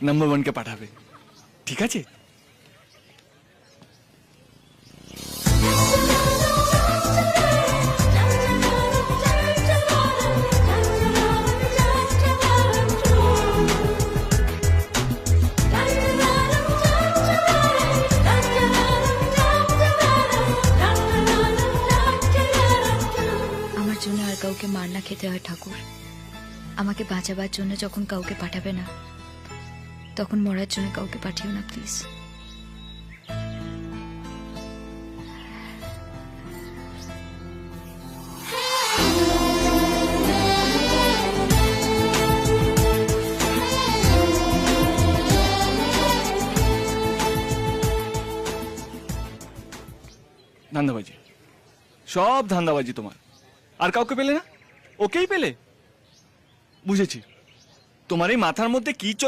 Number ওয়ানকে পাঠাবে, ঠিক আছে? আমার জন্য আর কাউকে মার না খেতে হয় ঠাকুর। আমাকে বাঁচাবার জন্য যখন কাউকে পাঠাবে না, তখন মরার জন্য কাউকে পাঠিও না প্লিজ। ধান্দাবাজি, সব ধান্দাবাজি তোমার। আর কাউকে পেলে না, ওকেই পেলে। বুঝেছি, তোমার এই মাথার মধ্যে কি চলছে